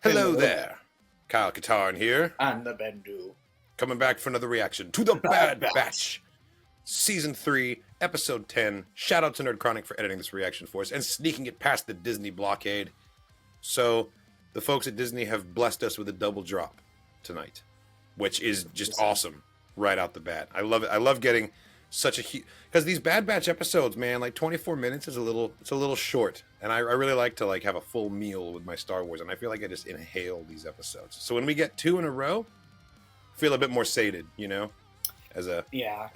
Hello there. Kyle Katarn here. And the Bendu. Coming back for another reaction to The Bad Batch. Batch. Season 3, Episode 10. Shout out to Nerd Chronic for editing this reaction for us and sneaking it past the Disney blockade. So, the folks at Disney have blessed us with a double drop tonight, which is just awesome right out the bat. I love it. I love getting such a huge... Because these Bad Batch episodes, man, like 24 minutes is a little short. And I really like to like have a full meal with my Star Wars, and I feel like I just inhale these episodes. So when we get 2 in a row, I feel a bit more sated, you know? As a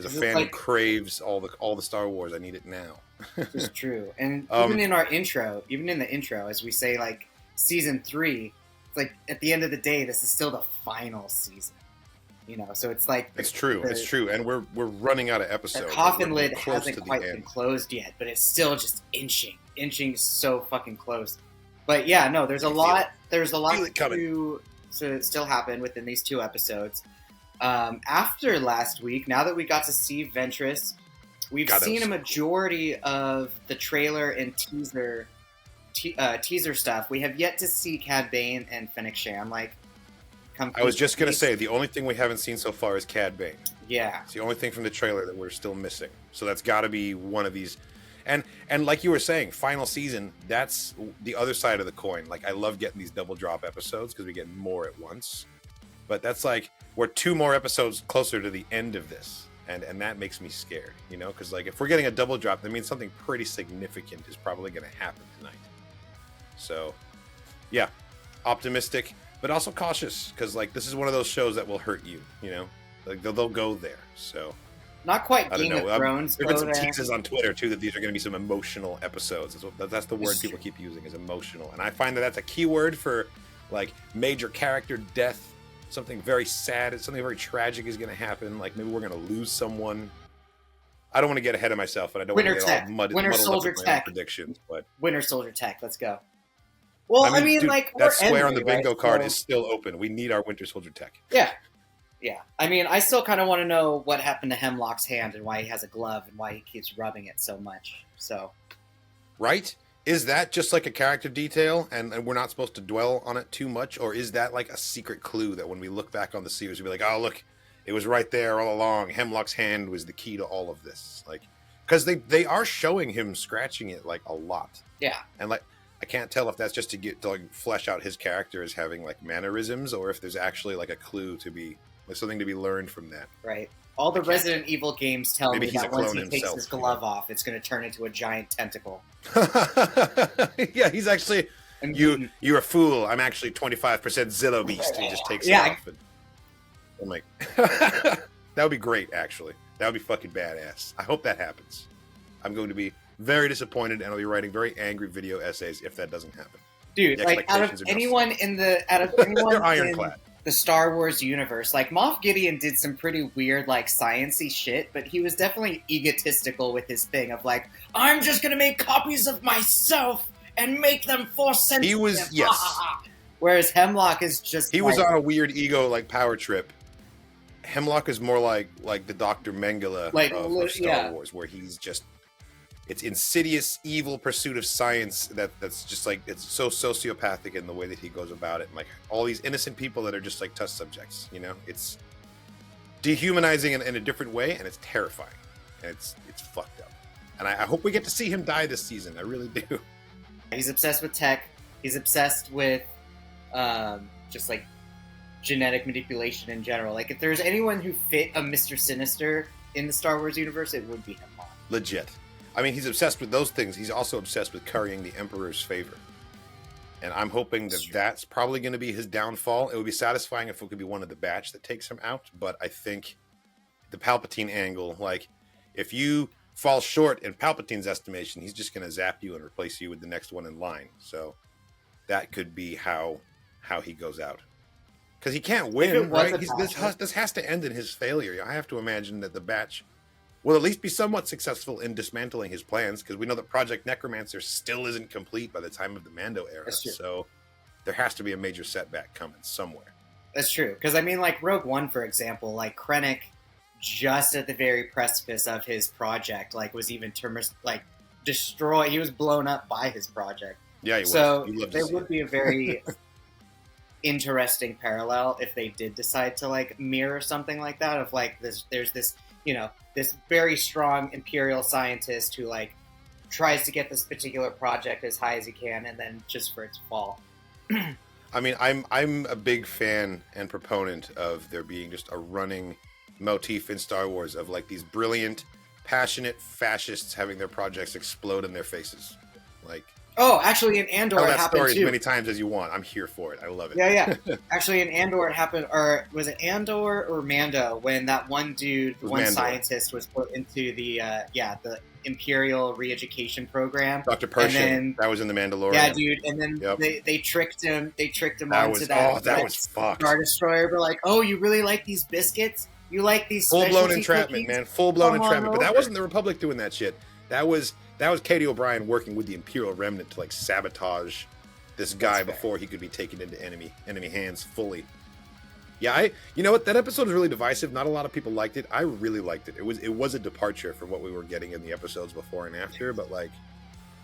fan who craves all the Star Wars, I need it now. It's true. And even in the intro, as we say, like, season 3, it's like, at the end of the day, this is still the final season. You know, so it's like... It's true, and we're running out of episodes. The coffin lid hasn't quite been closed yet, but it's still just inching so fucking close. But yeah, no, there's a lot to still happen within these 2 episodes. After last week, now that we got to see Ventress, we've seen a majority of the trailer and teaser stuff. We have yet to see Cad Bane and Fennec Shand, like... I was just going to say, the only thing we haven't seen so far is Cad Bane. Yeah. It's the only thing from the trailer that we're still missing. So that's got to be one of these. And like you were saying, final season, that's the other side of the coin. Like, I love getting these double drop episodes because we get more at once. But that's like, we're 2 more episodes closer to the end of this. And that makes me scared, you know? Because, like, if we're getting a double drop, that means something pretty significant is probably going to happen tonight. So, yeah, optimistic. But also cautious, because like this is one of those shows that will hurt you, you know? Like they'll go there, so... Not quite Game of Thrones. There have been some teases on Twitter, too, that these are going to be some emotional episodes. That's the word people keep using, is emotional. And I find that that's a key word for, like, major character death. Something very sad, something very tragic is going to happen. Like, maybe we're going to lose someone. I don't want to get ahead of myself, and I don't want to get all Winter Soldier Tech predictions. But Winter Soldier Tech, let's go. Well, I mean, dude, like, that square on the bingo card is still open. We need our Winter Soldier Tech. Yeah. I mean, I still kind of want to know what happened to Hemlock's hand and why he has a glove and why he keeps rubbing it so much. So, right? Is that just like a character detail, and we're not supposed to dwell on it too much, or is that like a secret clue that when we look back on the series, we'll be like, oh, look, it was right there all along. Hemlock's hand was the key to all of this, like, because they are showing him scratching it like a lot. Yeah, and like. I can't tell if that's just to like flesh out his character as having like mannerisms, or if there's actually like a clue to be like something to be learned from that. Right. All the Resident Evil games tell me that once he takes his glove off, it's going to turn into a giant tentacle. Yeah, he's actually you're a fool. I'm actually 25% Zillow Beast. He just takes it off. And I'm like, that would be great. Actually, that would be fucking badass. I hope that happens. I'm going to be very disappointed, and I'll be writing very angry video essays if that doesn't happen. Dude, like out of anyone in the the Star Wars universe, like Moff Gideon did some pretty weird, like sciencey shit, but he was definitely egotistical with his thing of like, I'm just gonna make copies of myself and make them Force sensitive. He was Whereas Hemlock is just was on a weird ego like power trip. Hemlock is more like the Dr. Mengele of Star Wars, where he's just. It's insidious, evil pursuit of science that's just like, it's so sociopathic in the way that he goes about it. And like all these innocent people that are just like test subjects, you know? It's dehumanizing in a different way, and it's terrifying. And it's fucked up. And I hope we get to see him die this season. I really do. He's obsessed with tech. He's obsessed with just like genetic manipulation in general. Like if there's anyone who fit a Mr. Sinister in the Star Wars universe, it would be him. Legit. I mean, he's obsessed with those things. He's also obsessed with currying the Emperor's favor. And I'm hoping that that's probably going to be his downfall. It would be satisfying if it could be one of the batch that takes him out. But I think the Palpatine angle, like, if you fall short in Palpatine's estimation, he's just going to zap you and replace you with the next one in line. So that could be how he goes out. Because he can't win, right? This has to end in his failure. I have to imagine that the batch will at least be somewhat successful in dismantling his plans, because we know that Project Necromancer still isn't complete by the time of the Mando era. So there has to be a major setback coming somewhere. That's true. Because, I mean, like, Rogue One, for example, like, Krennic, just at the very precipice of his project, like, was even destroyed. He was blown up by his project. Yeah, he was. So there would be a very... interesting parallel if they did decide to like mirror something like that. Of like there's this this very strong Imperial scientist who like tries to get this particular project as high as he can, and then just for it to fall. I mean, I'm a big fan and proponent of there being just a running motif in Star Wars of like these brilliant, passionate fascists having their projects explode in their faces. Like, oh, actually, in Andor, tell it that happened story too. as many times as you want. I'm here for it. I love it. Yeah. Actually, in Andor, it happened, or was it Andor or Mando, when that one dude, one Mando. scientist, was put into the Imperial re-education program. Dr. Pershing, that was in The Mandalorian. Yeah, dude, and then they tricked him. They tricked him onto that was fucked. Star Destroyer. We're like, oh, you really like these biscuits? You like these full-blown entrapment, cookies? man. Full-blown entrapment. Over. But that wasn't the Republic doing that shit. That was Katie O'Brien working with the Imperial Remnant to like sabotage this guy before he could be taken into enemy hands fully. Yeah, you know what? That episode was really divisive. Not a lot of people liked it. I really liked it. It was a departure from what we were getting in the episodes before and after, but like,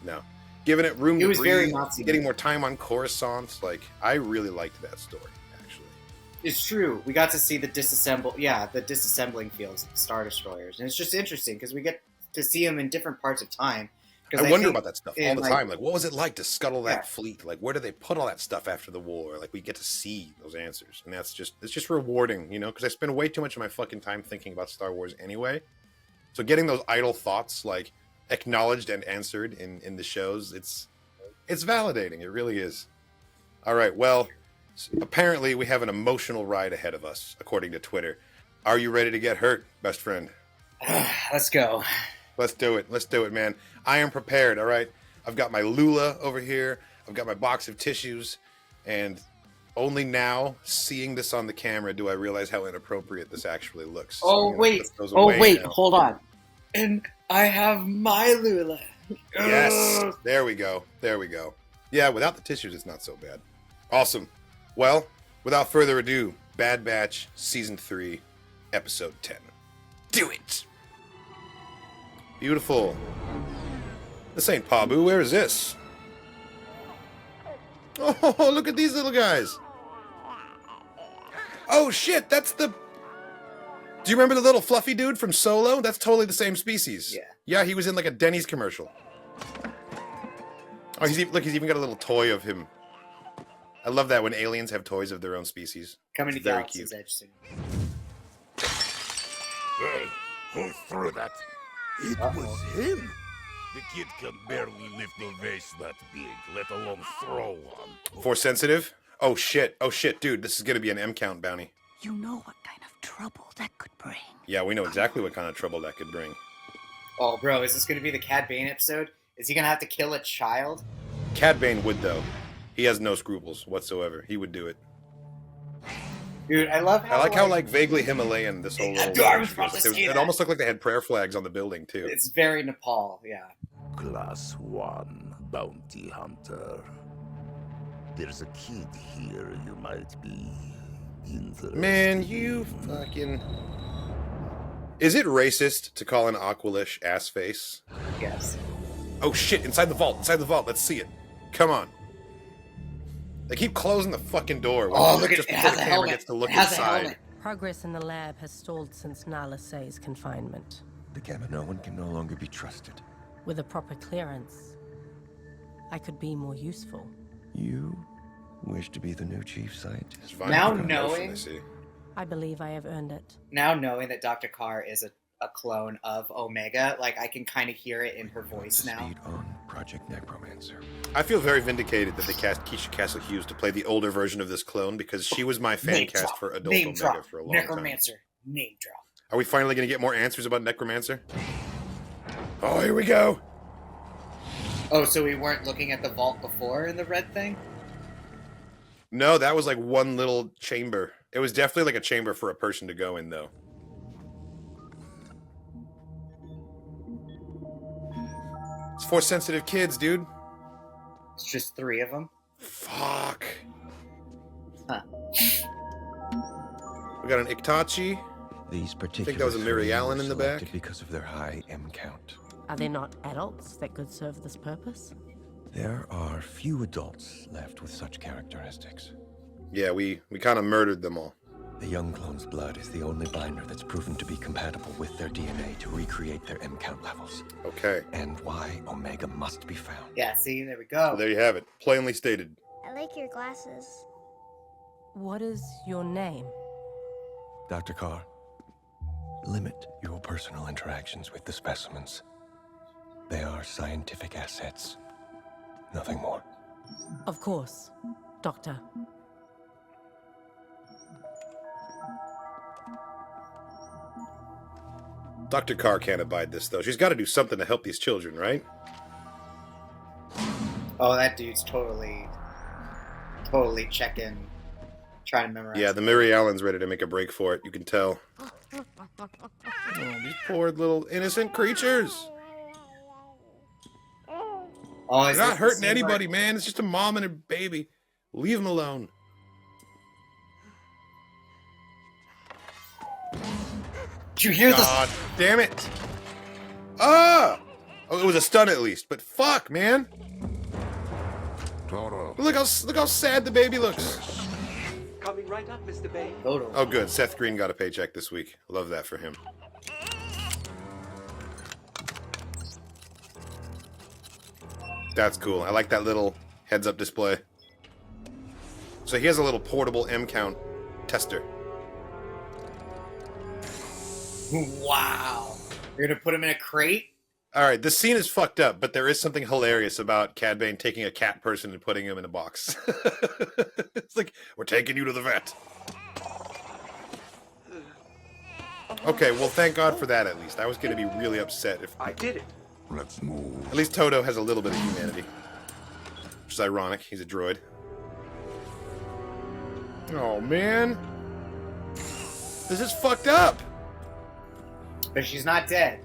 no. Giving it room to breathe, getting more time on Coruscant. Like, I really liked that story, actually. It's true. We got to see the disassembling fields of the Star Destroyers. And it's just interesting because we get to see them in different parts of time. I wonder about that stuff all the time. Like, what was it like to scuttle that fleet? Like, where do they put all that stuff after the war? Like, we get to see those answers. And it's just rewarding, you know? Because I spend way too much of my fucking time thinking about Star Wars anyway. So getting those idle thoughts, like, acknowledged and answered in the shows, it's validating. It really is. All right, well, apparently we have an emotional ride ahead of us, according to Twitter. Are you ready to get hurt, best friend? Let's go. Let's do it, man. I am prepared, all right? I've got my Lula over here. I've got my box of tissues. And only now, seeing this on the camera, do I realize how inappropriate this actually looks. Oh, wait. Hold on. And I have my Lula. Yes. There we go. Yeah, without the tissues, it's not so bad. Awesome. Well, without further ado, Bad Batch, Season 3, Episode 10. Do it! Beautiful. This ain't Pabu. Where is this? Oh, look at these little guys. Oh, shit. That's the... Do you remember the little fluffy dude from Solo? That's totally the same species. Yeah. Yeah, he was in like a Denny's commercial. Oh, he's even got a little toy of him. I love that when aliens have toys of their own species. Coming to Galaxy's Edge soon. Hey, who threw that? It was him. The kid can barely lift a vase that big, let alone throw one. Force sensitive? Oh shit, dude, this is gonna be an M count bounty. You know what kind of trouble that could bring. Yeah, we know exactly what kind of trouble that could bring. Oh, bro, is this gonna be the Cad Bane episode? Is he gonna have to kill a child? Cad Bane would, though. He has no scruples whatsoever. He would do it. Dude, I love how... I like how, like, vaguely Himalayan this whole little... It almost looked like they had prayer flags on the building, too. It's very Nepal, yeah. Class 1 bounty hunter. There's a kid here you might be interested. Man, you fucking... Is it racist to call an Aqualish ass face? Yes. Oh shit, inside the vault, let's see it. Come on. They keep closing the fucking door. Look at just it. before the camera gets to look inside. Progress in the lab has stalled since Nala Say's confinement. The Kaminoan can no longer be trusted. With a proper clearance, I could be more useful. You wish to be the new chief scientist? Now knowing... I believe I have earned it. Now knowing that Dr. Carr is a clone of Omega, like, I can kind of hear it in her voice now. Speed on Project Necromancer. I feel very vindicated that they cast Keisha Castle Hughes to play the older version of this clone, because she was my fan cast for adult Omega for a long Necromancer. time. Name drop. Are we finally going to get more answers about Necromancer? Oh, here we go. Oh, so we weren't looking at the vault before in the red thing? No, that was like one little chamber. It was definitely like a chamber for a person to go in, though. It's Force-sensitive kids, dude. It's just 3 of them? Fuck. Huh. We got an Iktachi. These particular I think that was a Mary Allen in the back. Because of their high M count. Are they not adults that could serve this purpose? There are few adults left with such characteristics. Yeah, we kind of murdered them all. The young clone's blood is the only binder that's proven to be compatible with their DNA to recreate their M count levels. Okay. And why Omega must be found. Yeah, see, there we go. So there you have it. Plainly stated. I like your glasses. What is your name? Dr. Carr, limit your personal interactions with the specimens. They are scientific assets. Nothing more. Of course, Doctor. Dr. Carr can't abide this, though. She's got to do something to help these children, right? Oh, that dude's totally checking, trying to memorize. Yeah, the Mary Allen's ready to make a break for it. You can tell. Oh, these poor little innocent creatures. Oh, They're not hurting anybody, man. It's just a mom and a baby. Leave them alone. Did you hear this? God damn it. Ah! Oh, it was a stun at least, but fuck, man. Toro. Look how sad the baby looks. Coming right up, Mr. Bay. Oh, good. Seth Green got a paycheck this week. Love that for him. That's cool. I like that little heads-up display. So he has a little portable M-count tester. Wow. You're gonna put him in a crate? Alright, this scene is fucked up, but there is something hilarious about Cad Bane taking a cat person and putting him in a box. It's like, we're taking you to the vet. Okay, well, thank God for that, at least. I was going to be really upset if... I did it. Let's move. At least Toto has a little bit of humanity. Which is ironic. He's a droid. Oh, man. This is fucked up. But she's not dead.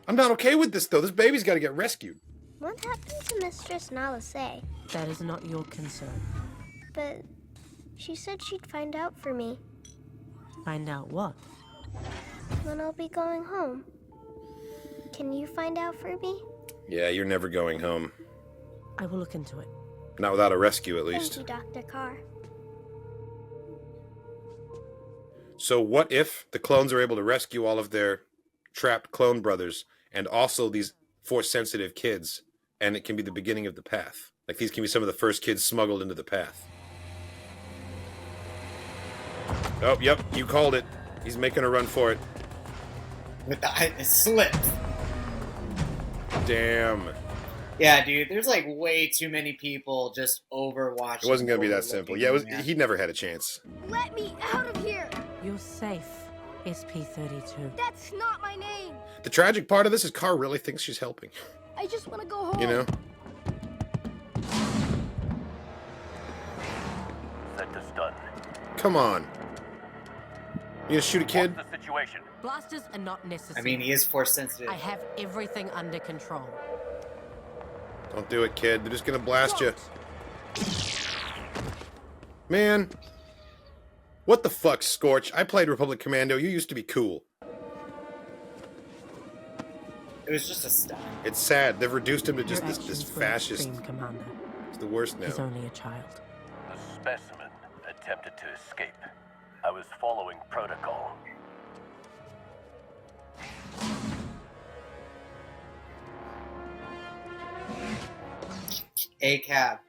I'm not okay with this, though. This baby's got to get rescued. What happened to Mistress Nalase? That is not your concern. But she said she'd find out for me Find out what? when I'll be going home. Can you find out for me? Yeah, you're never going home. I will look into it. Not without a rescue, at least. Thank you, Dr. Carr. So what if the clones are able to rescue all of their trapped clone brothers and also these Force-sensitive kids, and it can be the beginning of the path? Like, these can be some of the first kids smuggled into the path. Oh, yep, you called it. He's making a run for it. With the it slipped. Damn. Yeah, dude, there's like way too many people just overwatching. It wasn't going to be that simple. Yeah, he never had a chance. Let me out of here! You're safe, SP-32. That's not my name! The tragic part of this is Carr really thinks she's helping. I just want to go home. You know? Sector's done. Come on. You gonna shoot a kid? What's the situation? Blasters are not necessary. I mean, he is force sensitive. I have everything under control. Don't do it, kid. They're just gonna blast you. Man. What the fuck, Scorch? I played Republic Commando. You used to be cool. It was just a stunt. It's sad. They've reduced him to just Your this actions were fascist. extreme, Commander. He's the worst now. He's only a child. The specimen attempted to escape. I was following protocol. A cab.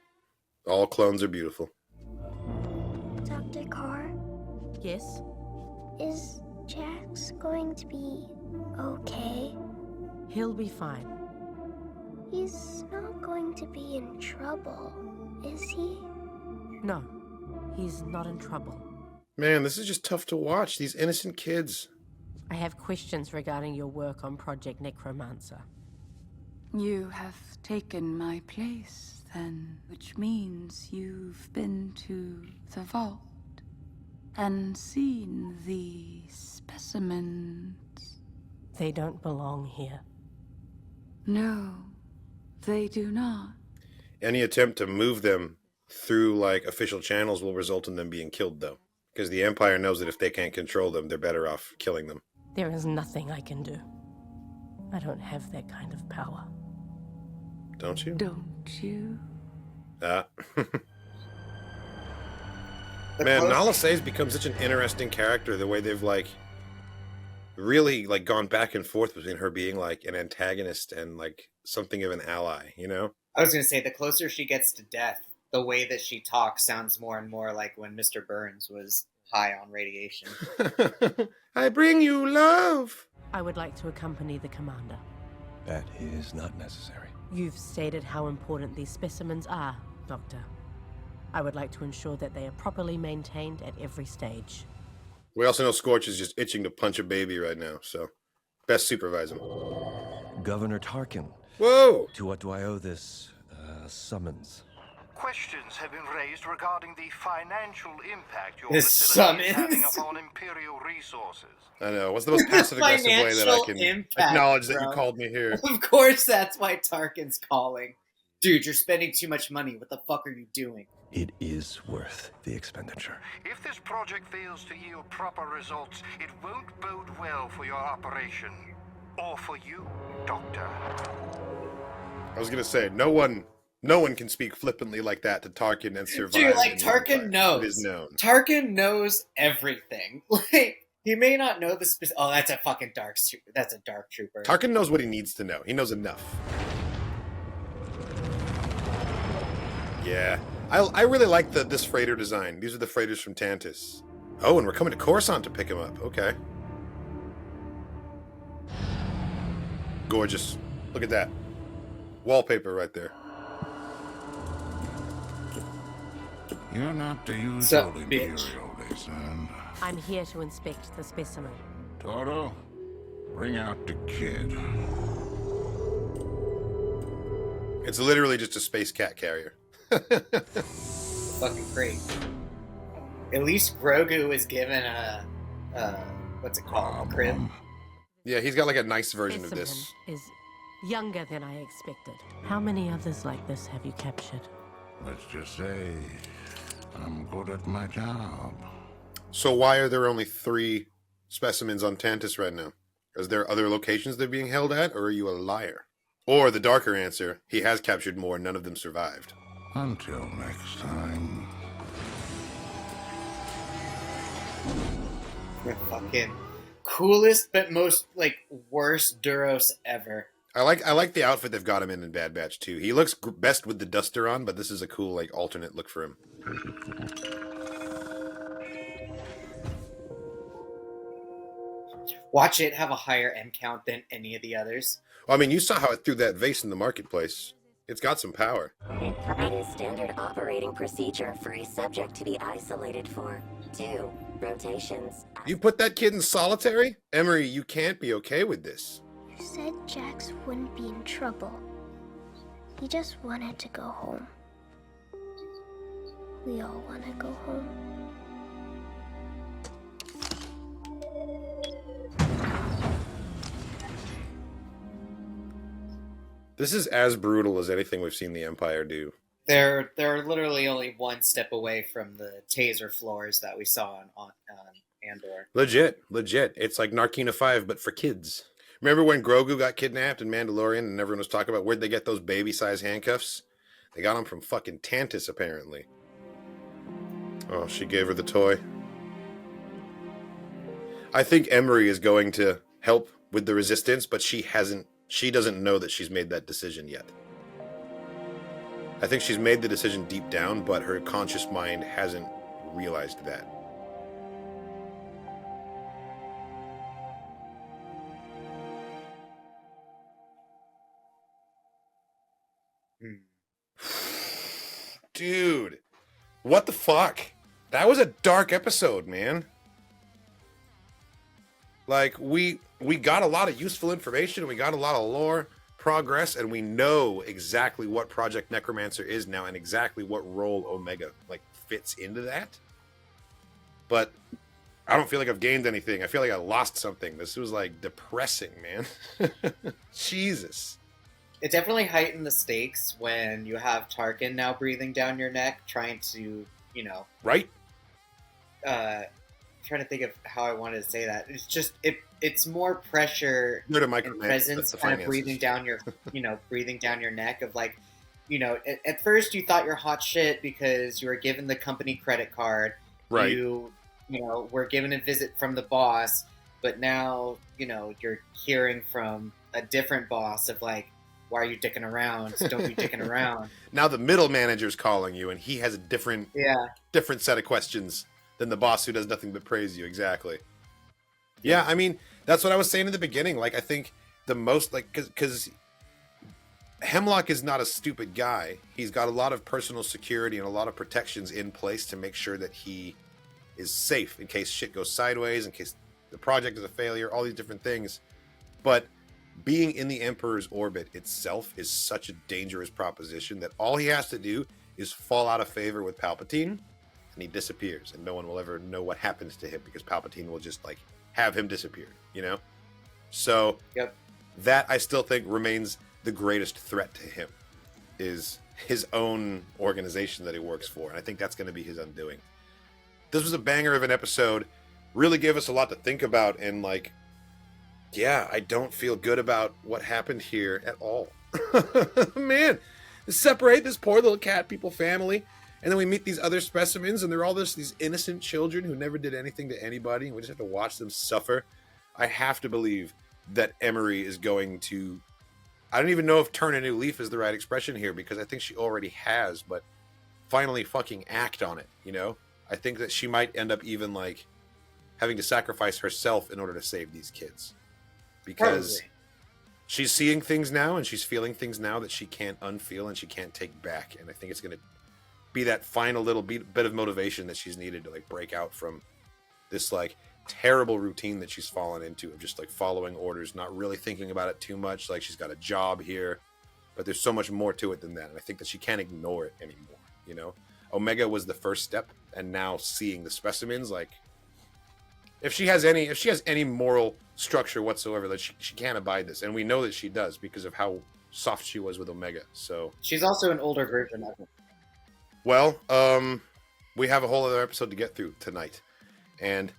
All clones are beautiful. Dr. Carr, Yes? is Jax going to be okay? He'll be fine. He's not going to be in trouble, is he? No, he's not in trouble. Man, this is just tough to watch. These innocent kids. I have questions regarding your work on Project Necromancer. You have taken my place, then, which means you've been to the vault and seen the specimens. They don't belong here. No, they do not. Any attempt to move them through, like, official channels will result in them being killed, though. Because the Empire knows that if they can't control them, they're better off killing them. There is nothing I can do. I don't have that kind of power. Don't you? Don't you? Ah. Man, Nala Se's become such an interesting character. The way they've like really like gone back and forth between her being like an antagonist and like something of an ally. You know. I was gonna say the closer she gets to death, the way that she talks sounds more and more like when Mr. Burns was high on radiation. I bring you love. I would like to accompany the commander. That is not necessary. You've stated how important these specimens are, Doctor. I would like to ensure that they are properly maintained at every stage. We also know Scorch is just itching to punch a baby right now, so best supervise him. Governor Tarkin. Whoa! To what do I owe this summons? Questions have been raised regarding the financial impact your This facility is having summons. upon Imperial resources. I know. What's the most passive-aggressive way that I can acknowledge that you bro. called me here? Of course, that's why Tarkin's calling. Dude, you're spending too much money. What the fuck are you doing? It is worth the expenditure. If this project fails to yield proper results, it won't bode well for your operation. Or for you, Doctor. I was gonna say, no one can speak flippantly like that to Tarkin and survive. Dude, like, Tarkin knows. It is known. Tarkin knows everything. Like, he may not know the specific... Oh, that's a fucking dark trooper. That's a dark trooper. Tarkin knows what he needs to know. He knows enough. Yeah. I really like this freighter design. These are the freighters from Tantus. Oh, and we're coming to Coruscant to pick him up. Okay. Gorgeous. Look at that. Wallpaper right there. You're not the usual Sup, Imperial, bitch? they son. I'm here to inspect the specimen. Toro, bring out the kid. It's literally just a space cat carrier. Fucking great. At least Grogu is given a what's it called? A crib. Yeah, he's got like a nice version of Specimen this. is younger than I expected. How many others like this have you captured? Let's just say I'm good at my job. So why are there only 3 specimens on Tantus right now? Is there other locations they're being held at, or are you a liar? Or the darker answer, he has captured more, none of them survived. Until next time. The fucking coolest but most like worst Duros ever. I like the outfit they've got him in Bad Batch too. He looks best with the duster on, but this is a cool like alternate look for him. Watch it have a higher M count than any of the others. Well, I mean, you saw how it threw that vase in the marketplace. It's got some power. It is standard operating procedure for a subject to be isolated for 2 rotations. You put that kid in solitary? Emery, you can't be okay with this. You said Jax wouldn't be in trouble. He just wanted to go home. We all want to go home. This is as brutal as anything we've seen the Empire do. They're literally only one step away from the taser floors that we saw on Andor. Legit. It's like Narkina 5, but for kids. Remember when Grogu got kidnapped in Mandalorian and everyone was talking about where'd they get those baby-sized handcuffs? They got them from fucking Tantus, apparently. Oh, she gave her the toy. I think Emery is going to help with the resistance, but she doesn't know that she's made that decision yet. I think she's made the decision deep down, but her conscious mind hasn't realized that. Dude, what the fuck? That was a dark episode, man. Like, we got a lot of useful information, we got a lot of lore, progress, and we know exactly what Project Necromancer is now and exactly what role Omega, like, fits into that. But I don't feel like I've gained anything. I feel like I lost something. This was, like, depressing, man. Jesus. It definitely heightened the stakes when you have Tarkin now breathing down your neck, trying to, you know... Right? Trying to think of how I wanted to say that. It's just it's more pressure and presence kind of breathing down your breathing down your neck of like, you know, at first you thought you're hot shit because you were given the company credit card Right. You know, were given a visit from the boss, but now, you know, you're hearing from a different boss of like, why are you dicking around? Don't be dicking around. Now the middle manager's calling you, and he has a different set of questions than the boss who does nothing but praise you. Exactly. Yeah, I mean, that's what I was saying in the beginning. Like, I think the most, like, because Hemlock is not a stupid guy. He's got a lot of personal security and a lot of protections in place to make sure that he is safe in case shit goes sideways, in case the project is a failure, all these different things. But being in the Emperor's orbit itself is such a dangerous proposition that all he has to do is fall out of favor with Palpatine, and he disappears, and no one will ever know what happens to him because Palpatine will just, like, have him disappear, you know? So that I still think remains the greatest threat to him, is his own organization that he works for, and I think that's going to be his undoing. This was a banger of an episode, really gave us a lot to think about, and, like, yeah, I don't feel good about what happened here at all. Man, separate this poor little cat people family, and then we meet these other specimens, and they're all these innocent children who never did anything to anybody, and we just have to watch them suffer. I have to believe that Emery is going to, I don't even know if turn a new leaf is the right expression here, because I think she already has, but finally fucking act on it, you know? I think that she might end up even, like, having to sacrifice herself in order to save these kids. Because she's seeing things now, and she's feeling things now that she can't unfeel and she can't take back. And I think it's going to be that final little bit of motivation that she's needed to, like, break out from this, like, terrible routine that she's fallen into of just, like, following orders, not really thinking about it too much. Like, she's got a job here, but there's so much more to it than that. And I think that she can't ignore it anymore, you know? Omega was the first step, and now seeing the specimens, like, if she has any moral structure whatsoever, that she can't abide this, and we know that she does because of how soft she was with Omega. So she's also an older version of him. Well, we have a whole other episode to get through tonight, and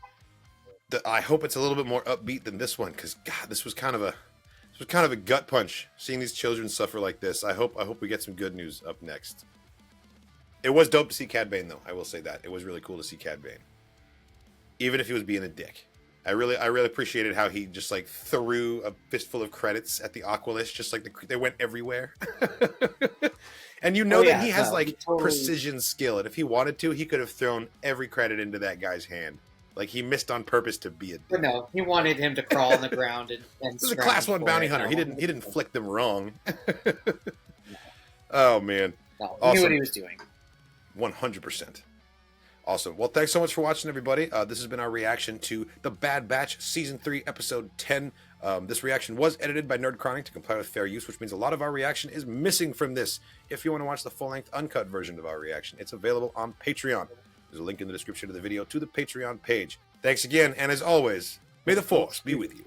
I hope it's a little bit more upbeat than this one, because God, this was kind of a gut punch seeing these children suffer like this. I hope we get some good news up next. It was dope to see Cad Bane, though. I will say that it was really cool to see Cad Bane, even if he was being a dick. I really appreciated how he just, like, threw a fistful of credits at the Aqualish, just like they went everywhere. And you know that he has precision skill, and if he wanted to, he could have thrown every credit into that guy's hand. Like, he missed on purpose to be a dick. But no, he wanted him to crawl on the ground and this is a class 1 bounty hunter. He didn't flick them wrong. Oh man, no, he knew what he was doing. 100%. Awesome. Well, thanks so much for watching, everybody. This has been our reaction to The Bad Batch, Season 3, Episode 10. This reaction was edited by Nerd Chronic to comply with fair use, which means a lot of our reaction is missing from this. If you want to watch the full-length, uncut version of our reaction, it's available on Patreon. There's a link in the description of the video to the Patreon page. Thanks again, and as always, may the Force be with you.